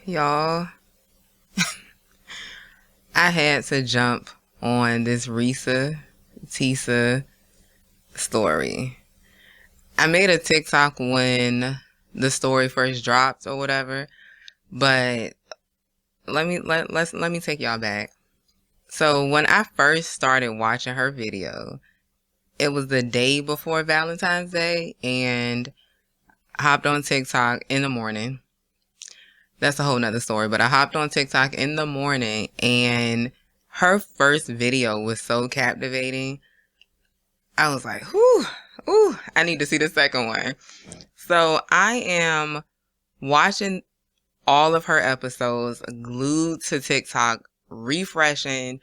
Y'all, I had to jump on this Reesa Teesa story. I made a TikTok when the story first dropped or whatever, but let me take y'all back. So when I first started watching her video, it was the day before Valentine's Day, and I hopped on TikTok in the morning. That's a whole nother story, but I hopped on TikTok in the morning, and her first video was so captivating. I was like, whew, ooh, I need to see the second one. So I am watching all of her episodes, glued to TikTok, refreshing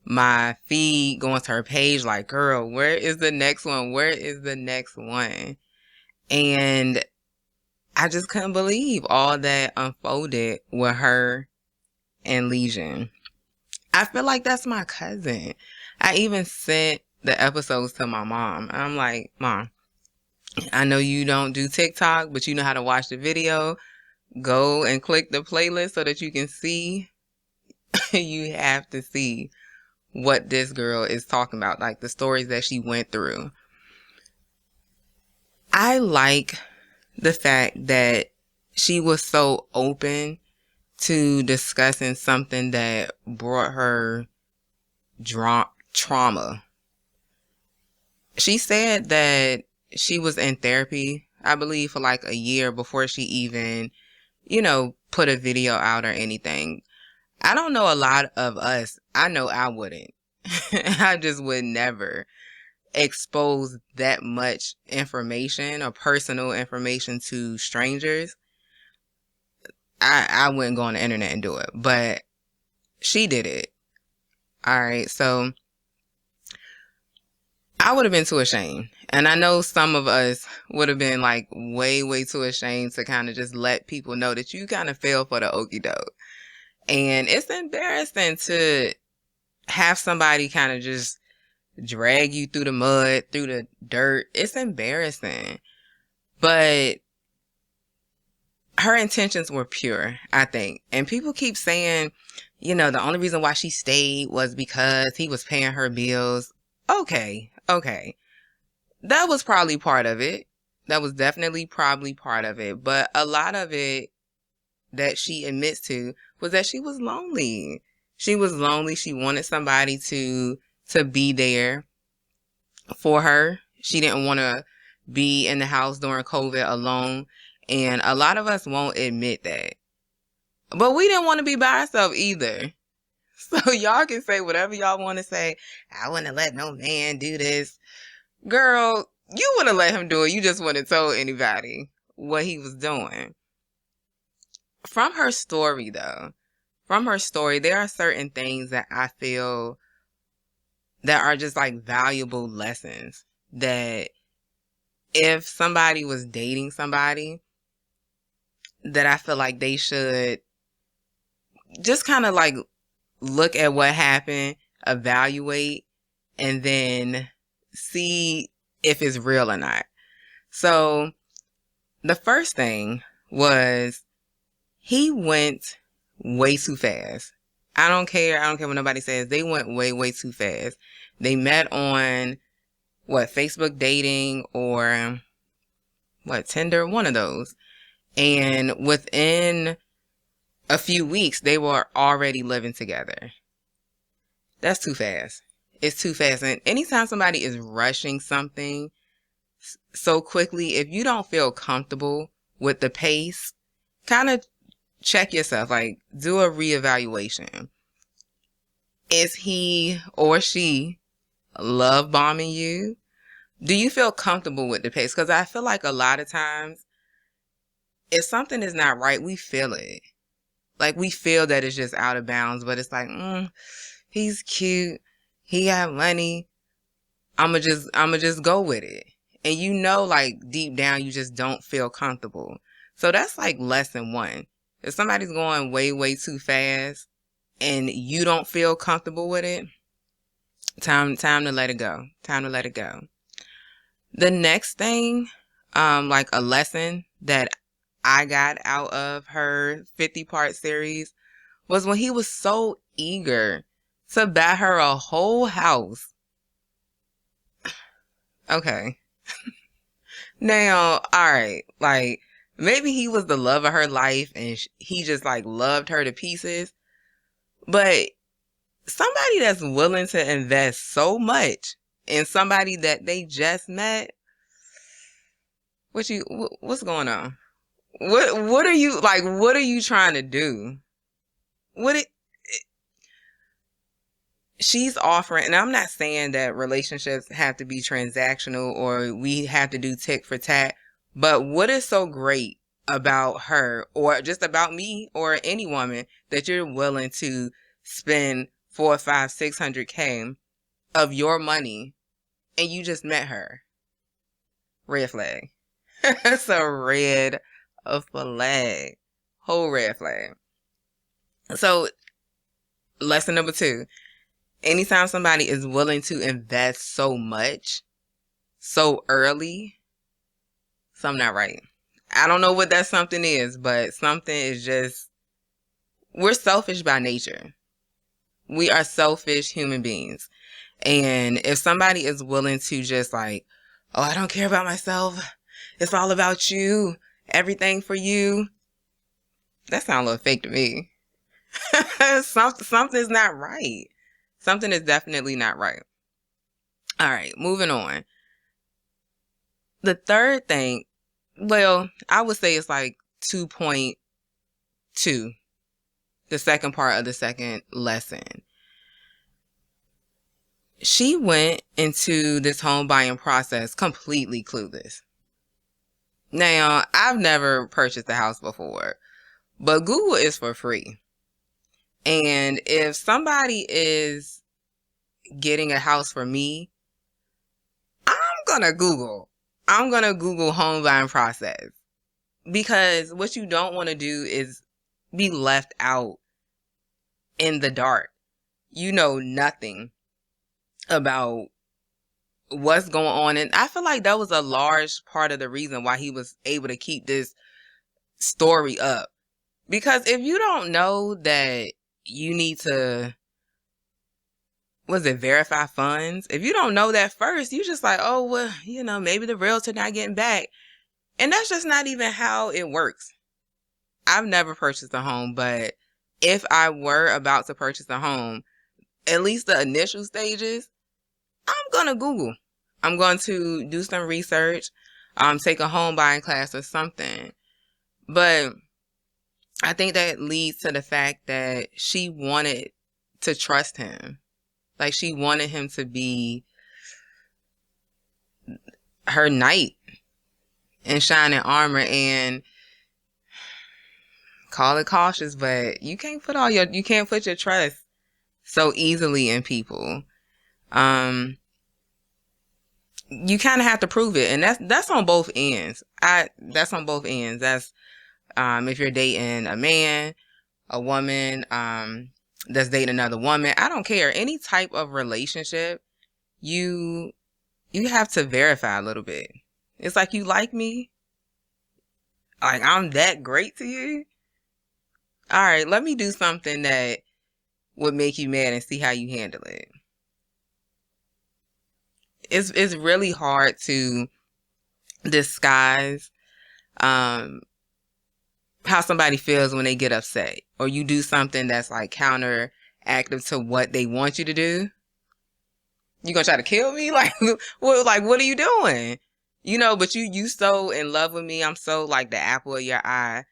my feed, going to her page like, girl, where is the next one? Where is the next one? And I just couldn't believe all that unfolded with her and Legion. I feel like that's my cousin. I even sent the episodes to my mom. I'm like, Mom, I know you don't do TikTok, but you know how to watch the video. Go and click the playlist so that you can see. You have to see what this girl is talking about, like the stories that she went through. I like the fact that she was so open to discussing something that brought her trauma. She said that she was in therapy, I believe, for like a year before she even, put a video out or anything. I don't know a lot of us. I know I wouldn't. I just would never expose that much information or personal information to strangers. I wouldn't go on the internet and do it, but she did it. All right. So I would have been too ashamed. And I know some of us would have been like way, way too ashamed to kind of just let people know that you kind of fell for the okie doke. And it's embarrassing to have somebody kind of just drag you through the mud, through the dirt. It's embarrassing. But her intentions were pure, I think. And people keep saying, the only reason why she stayed was because he was paying her bills. Okay. That was probably part of it. That was definitely probably part of it. But a lot of it that she admits to was that she was lonely. She was lonely. She wanted somebody to be there for her. She didn't want to be in the house during COVID alone. And a lot of us won't admit that. But we didn't want to be by ourselves either. So y'all can say whatever y'all want to say. I wouldn't let no man do this. Girl, you wouldn't let him do it. You just wouldn't tell anybody what he was doing. From her story, though, there are certain things that I feel that are just like valuable lessons that if somebody was dating somebody, that I feel like they should just kind of like look at what happened, evaluate, and then see if it's real or not. So the first thing was he went way too fast. I don't care what nobody says. They went way, way too fast. They met on Facebook dating or Tinder, one of those. And within a few weeks, they were already living together. That's too fast. It's too fast. And anytime somebody is rushing something so quickly, if you don't feel comfortable with the pace, kind of check yourself, like do a reevaluation. Is he or she love bombing you? Do you feel comfortable with the pace? Because I feel like a lot of times, if something is not right, we feel it. Like we feel that it's just out of bounds, but it's like, he's cute. He got money. I'ma just go with it. And like deep down, you just don't feel comfortable. So that's like lesson one. If somebody's going way, way too fast and you don't feel comfortable with it, time to let it go. Time to let it go. The next thing, like a lesson that I got out of her 50-part series was when he was so eager to buy her a whole house. Okay. Now, all right, like maybe he was the love of her life and he just like loved her to pieces, but somebody that's willing to invest so much in somebody that they just met, what's going on? What are you like? What are you trying to do? What it she's offering, and I'm not saying that relationships have to be transactional or we have to do tick for tat, but what is so great about her or just about me or any woman that you're willing to spend 4, 5, 600K of your money and you just met her? Red flag. That's a red flag. Whole red flag. So, lesson number 2. Anytime somebody is willing to invest so much so early, something not right. I don't know what that something is, but something is just, we're selfish by nature. We are selfish human beings. And if somebody is willing to just like, oh, I don't care about myself. It's all about you. Everything for you. That sounds a little fake to me. Something's not right. Something is definitely not right. All right, moving on. The third thing, well, I would say it's like 2.2, the second part of the second lesson. She went into this home buying process completely clueless. Now, I've never purchased a house before, but Google is for free. And if somebody is getting a house for me, I'm gonna Google. I'm gonna Google home buying process. Because what you don't want to do is be left out in the dark. You know nothing about what's going on. And I feel like that was a large part of the reason why he was able to keep this story up. Because if you don't know that you need to, verify funds? If you don't know that first, you just like, oh, well, maybe the realtor not getting back. And that's just not even how it works. I've never purchased a home, but if I were about to purchase a home, at least the initial stages, I'm going to Google. I'm going to do some research, take a home buying class or something. But I think that leads to the fact that she wanted to trust him. Like she wanted him to be her knight in shining armor, and call it cautious, but you can't put your trust so easily in people. You kind of have to prove it, and that's on both ends. That's on both ends. That's if you're dating a man, a woman, that's dating another woman. I don't care. Any type of relationship, you have to verify a little bit. It's like, you like me? Like I'm that great to you? All right, let me do something that would make you mad and see how you handle it. It's really hard to disguise how somebody feels when they get upset, or you do something that's like counteractive to what they want you to do. You gonna try to kill me? Like, what are you doing? But you so in love with me. I'm so like the apple of your eye.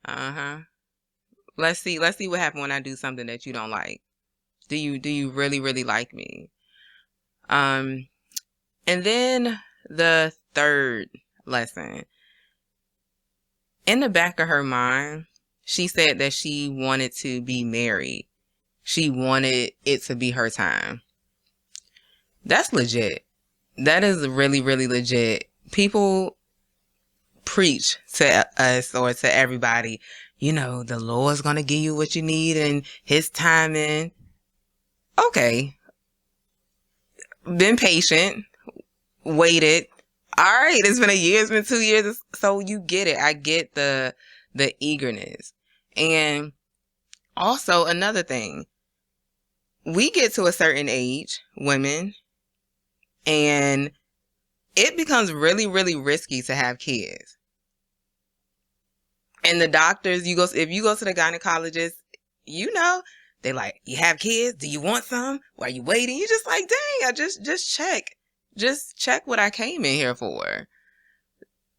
Uh-huh. Let's see what happens when I do something that you don't like. Do you really, really like me? And then the third lesson. In the back of her mind, she said that she wanted to be married. She wanted it to be her time. That's legit. That is really, really legit. People preach to us or to everybody, the Lord's going to give you what you need in his timing. Okay. Been patient, waited. All right, it's been a year, it's been 2 years. So you get it. I get the eagerness. And also another thing, we get to a certain age, women, and it becomes really, really risky to have kids. And the doctors, if you go to the gynecologist, they like, you have kids? Do you want some? Why are you waiting? You're just like, dang, I just check. Just check what I came in here for.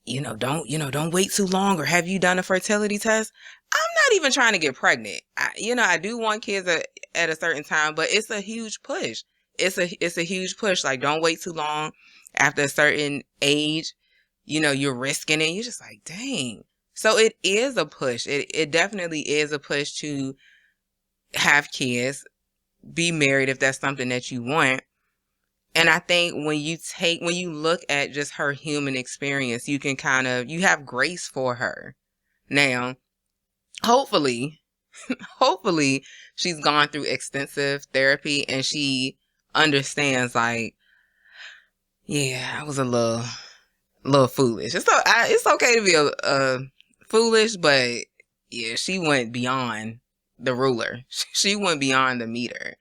Don't wait too long. Or have you done a fertility test? I'm not even trying to get pregnant. I do want kids at a certain time, but it's a huge push. It's a huge push. Like, don't wait too long. After a certain age, you're risking it. You're just like, dang. So it is a push. It definitely is a push to have kids, be married if that's something that you want. And I think when you look at just her human experience, you have grace for her. Now, hopefully she's gone through extensive therapy and she understands, like, yeah, I was a little foolish. It's okay to be a foolish, but yeah, she went beyond the ruler. She went beyond the meter.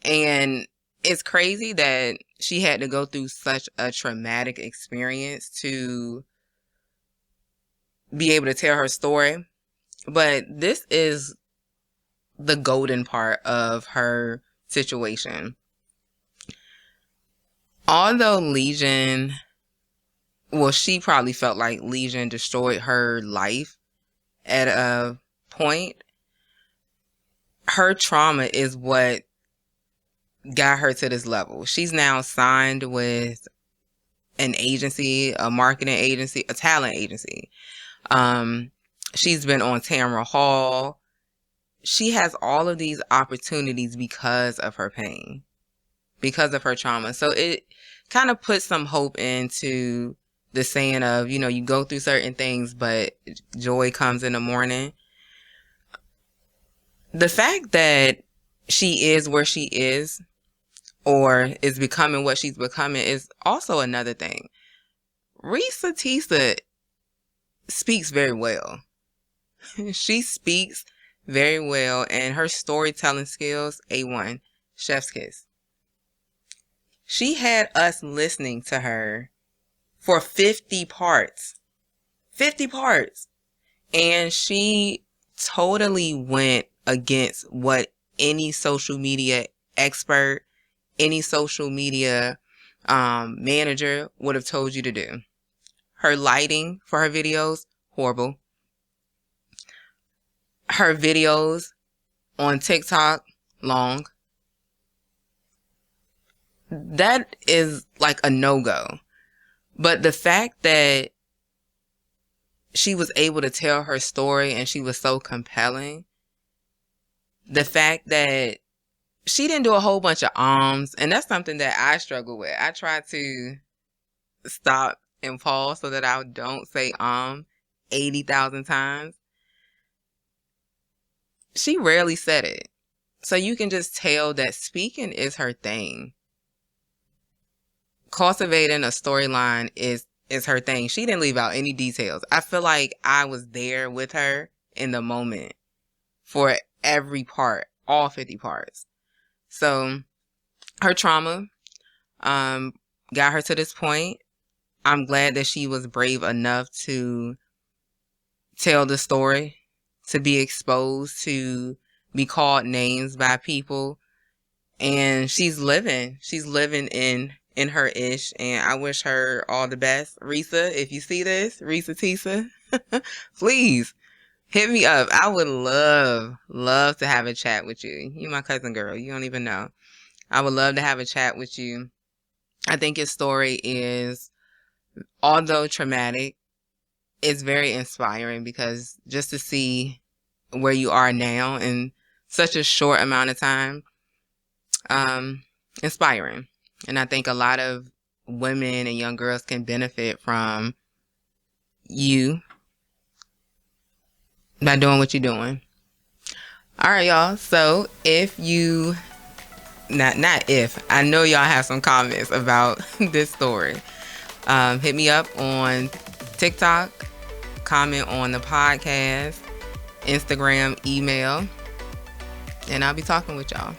And it's crazy that she had to go through such a traumatic experience to be able to tell her story. But this is the golden part of her situation. Although she probably felt like lesion destroyed her life at a point. Her trauma is what got her to this level. She's now signed with an agency, a marketing agency, a talent agency. She's been on Tamara Hall. She has all of these opportunities because of her pain, because of her trauma. So it kind of puts some hope into the saying of, you go through certain things, but joy comes in the morning. The fact that she is where she is, or is becoming what she's becoming, is also another thing. Reesa Teesa speaks very well. She speaks very well, and her storytelling skills, A1, chef's kiss. She had us listening to her for 50 parts. 50 parts. And she totally went against what any social media expert, any social media manager would have told you to do. Her lighting for her videos, horrible. Her videos on TikTok, long. That is like a no-go. But the fact that she was able to tell her story and she was so compelling, the fact that she didn't do a whole bunch of ums, and that's something that I struggle with. I try to stop and pause so that I don't say 80,000 times. She rarely said it. So you can just tell that speaking is her thing. Cultivating a storyline is her thing. She didn't leave out any details. I feel like I was there with her in the moment for every part, all 50 parts. So her trauma got her to this point. I'm glad that she was brave enough to tell the story, to be exposed, to be called names by people. And she's living in her ish, and I wish her all the best. Reesa, if you see this, Reesa Teesa, please hit me up. I would love to have a chat with you. You're my cousin girl. You don't even know. I would love to have a chat with you. I think your story is, although traumatic, it's very inspiring, because just to see where you are now in such a short amount of time, inspiring. And I think a lot of women and young girls can benefit from you by doing what you're doing. All right, y'all. So if you, not if, I know y'all have some comments about this story. Hit me up on TikTok, comment on the podcast, Instagram, email, and I'll be talking with y'all.